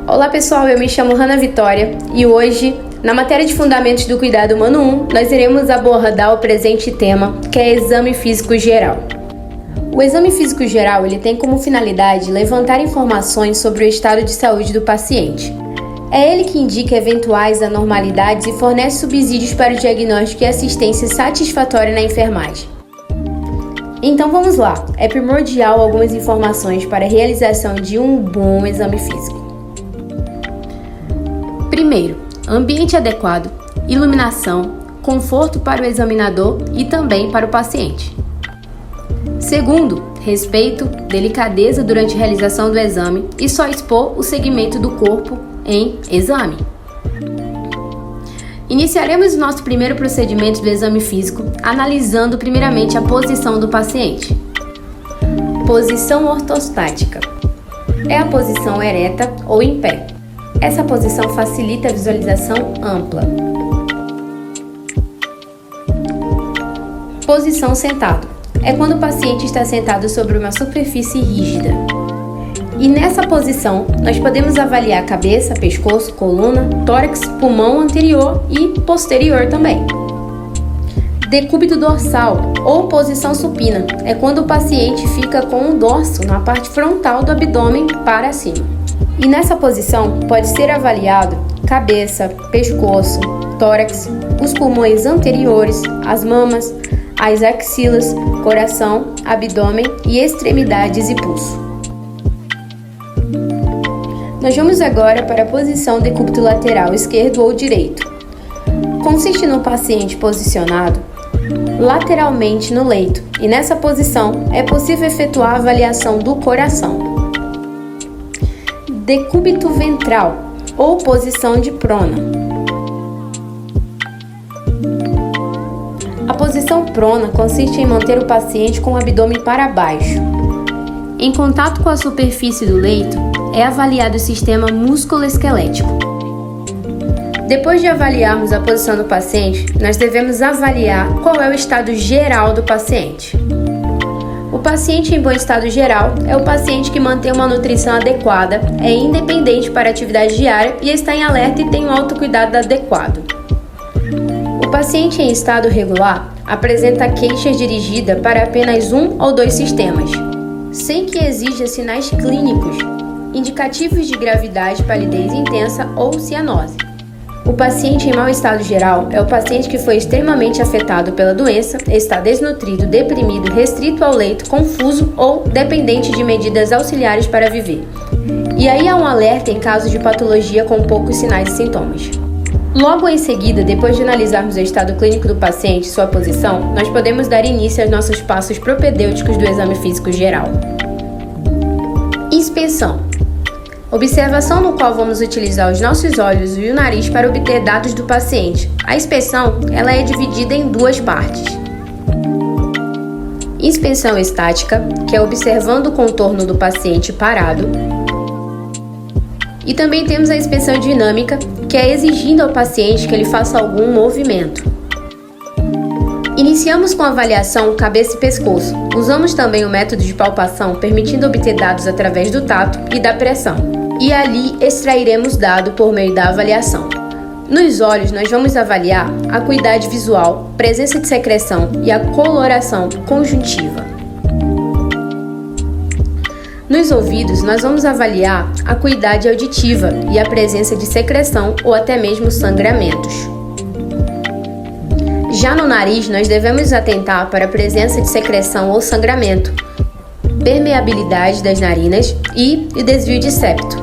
Olá pessoal, eu me chamo Hanna Vitória e hoje, na matéria de Fundamentos do Cuidado Humano 1, nós iremos abordar o presente tema, que é Exame Físico Geral. O Exame Físico Geral ele tem como finalidade levantar informações sobre o estado de saúde do paciente. É ele que indica eventuais anormalidades e fornece subsídios para o diagnóstico e assistência satisfatória na enfermagem. Então vamos lá, é primordial algumas informações para a realização de um bom exame físico. Primeiro, ambiente adequado, iluminação, conforto para o examinador e também para o paciente. Segundo, respeito, delicadeza durante a realização do exame e só expor o segmento do corpo em exame. Iniciaremos o nosso primeiro procedimento do exame físico, analisando primeiramente a posição do paciente. Posição ortostática. É a posição ereta ou em pé. Essa posição facilita a visualização ampla. Posição sentado. É quando o paciente está sentado sobre uma superfície rígida. E nessa posição, nós podemos avaliar cabeça, pescoço, coluna, tórax, pulmão anterior e posterior também. Decúbito dorsal, ou posição supina, é quando o paciente fica com o dorso na parte frontal do abdômen para cima. E nessa posição pode ser avaliado cabeça, pescoço, tórax, os pulmões anteriores, as mamas, as axilas, coração, abdômen e extremidades e pulso. Nós vamos agora para a posição decúbito lateral esquerdo ou direito. Consiste no paciente posicionado lateralmente no leito e nessa posição é possível efetuar a avaliação do coração. Decúbito ventral ou posição de prona. A posição prona consiste em manter o paciente com o abdômen para baixo. Em contato com a superfície do leito, é avaliado o sistema músculo-esquelético. Depois de avaliarmos a posição do paciente, nós devemos avaliar qual é o estado geral do paciente. O paciente em bom estado geral é o paciente que mantém uma nutrição adequada, é independente para a atividade diária e está em alerta e tem um autocuidado adequado. O paciente em estado regular apresenta queixa dirigida para apenas um ou dois sistemas, sem que exija sinais clínicos, indicativos de gravidade, palidez intensa ou cianose. O paciente em mau estado geral é o paciente que foi extremamente afetado pela doença, está desnutrido, deprimido, restrito ao leito, confuso ou dependente de medidas auxiliares para viver. E aí há um alerta em caso de patologia com poucos sinais e sintomas. Logo em seguida, depois de analisarmos o estado clínico do paciente e sua posição, nós podemos dar início aos nossos passos propedêuticos do exame físico geral. Inspeção. Observação no qual vamos utilizar os nossos olhos e o nariz para obter dados do paciente. A inspeção ela é dividida em duas partes. Inspeção estática, que é observando o contorno do paciente parado. E também temos a inspeção dinâmica, que é exigindo ao paciente que ele faça algum movimento. Iniciamos com a avaliação cabeça e pescoço. Usamos também o método de palpação, permitindo obter dados através do tato e da pressão. E ali extrairemos dado por meio da avaliação. Nos olhos, nós vamos avaliar a acuidade visual, presença de secreção e a coloração conjuntiva. Nos ouvidos, nós vamos avaliar a acuidade auditiva e a presença de secreção ou até mesmo sangramentos. Já no nariz, nós devemos atentar para a presença de secreção ou sangramento, permeabilidade das narinas e o desvio de septo.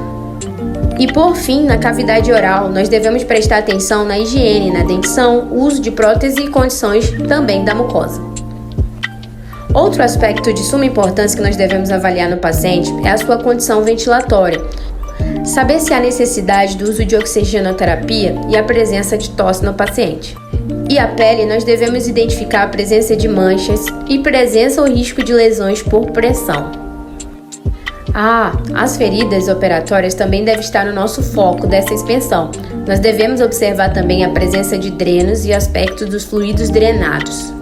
E por fim, na cavidade oral, nós devemos prestar atenção na higiene, na dentição, uso de prótese e condições também da mucosa. Outro aspecto de suma importância que nós devemos avaliar no paciente é a sua condição ventilatória. Saber se há necessidade do uso de oxigenoterapia e a presença de tosse no paciente. E a pele, nós devemos identificar a presença de manchas e presença ou risco de lesões por pressão. As feridas operatórias também devem estar no nosso foco dessa inspeção. Nós devemos observar também a presença de drenos e aspectos dos fluidos drenados.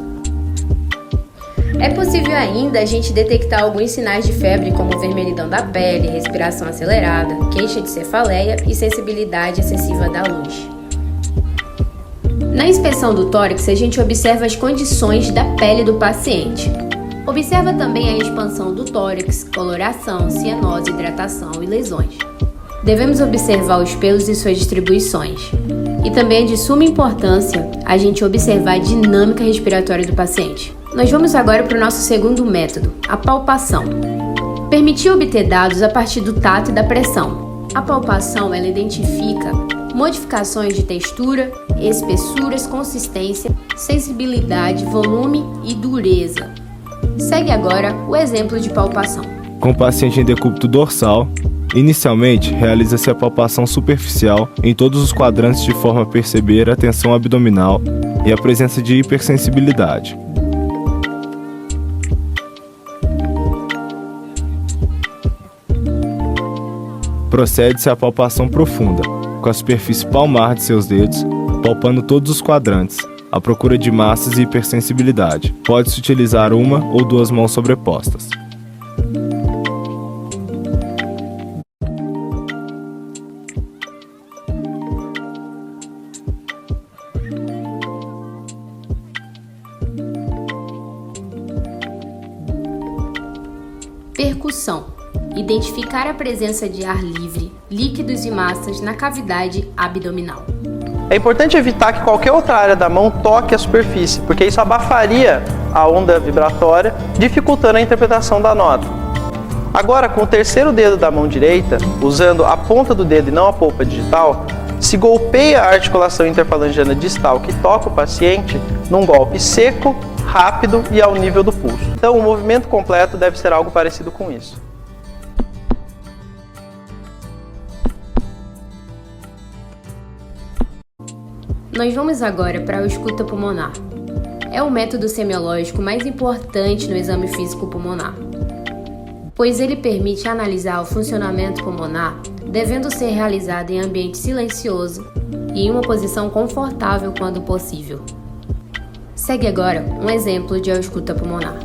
É possível ainda a gente detectar alguns sinais de febre, como vermelhidão da pele, respiração acelerada, queixa de cefaleia e sensibilidade excessiva da luz. Na inspeção do tórax, a gente observa as condições da pele do paciente. Observa também a expansão do tórax, coloração, cianose, hidratação e lesões. Devemos observar os pelos e suas distribuições. E também é de suma importância a gente observar a dinâmica respiratória do paciente. Nós vamos agora para o nosso segundo método, a palpação. Permitir obter dados a partir do tato e da pressão. A palpação, ela identifica modificações de textura, espessuras, consistência, sensibilidade, volume e dureza. Segue agora o exemplo de palpação. Com o paciente em decúbito dorsal, inicialmente realiza-se a palpação superficial em todos os quadrantes de forma a perceber a tensão abdominal e a presença de hipersensibilidade. Procede-se à palpação profunda, com a superfície palmar de seus dedos, palpando todos os quadrantes, à procura de massas e hipersensibilidade. Pode-se utilizar uma ou duas mãos sobrepostas. Percussão. Identificar a presença de ar livre, líquidos e massas na cavidade abdominal. É importante evitar que qualquer outra área da mão toque a superfície, porque isso abafaria a onda vibratória, dificultando a interpretação da nota. Agora, com o terceiro dedo da mão direita, usando a ponta do dedo e não a polpa digital, se golpeia a articulação interfalangiana distal que toca o paciente num golpe seco, rápido e ao nível do pulso. Então, o movimento completo deve ser algo parecido com isso. Nós vamos agora para a ausculta pulmonar. É o método semiológico mais importante no exame físico pulmonar, pois ele permite analisar o funcionamento pulmonar, devendo ser realizado em ambiente silencioso e em uma posição confortável quando possível. Segue agora um exemplo de ausculta pulmonar.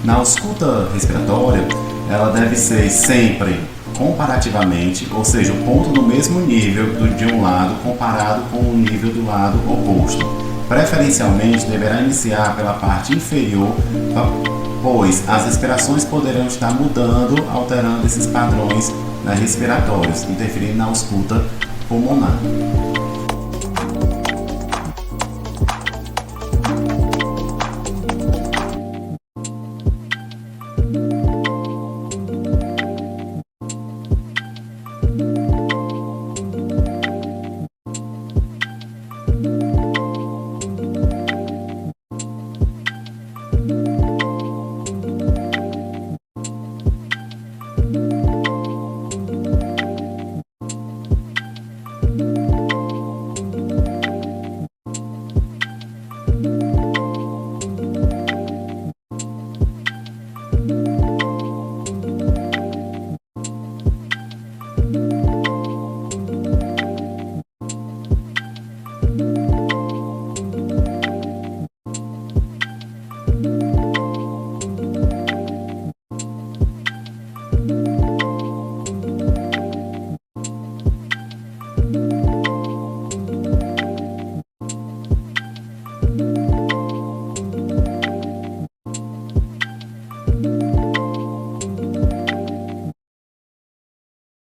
Na ausculta respiratória, ela deve ser sempre comparativamente, ou seja, o ponto no mesmo nível de um lado comparado com o nível do lado oposto. Preferencialmente deverá iniciar pela parte inferior, pois as respirações poderão estar mudando, alterando esses padrões respiratórios, interferindo na ausculta pulmonar.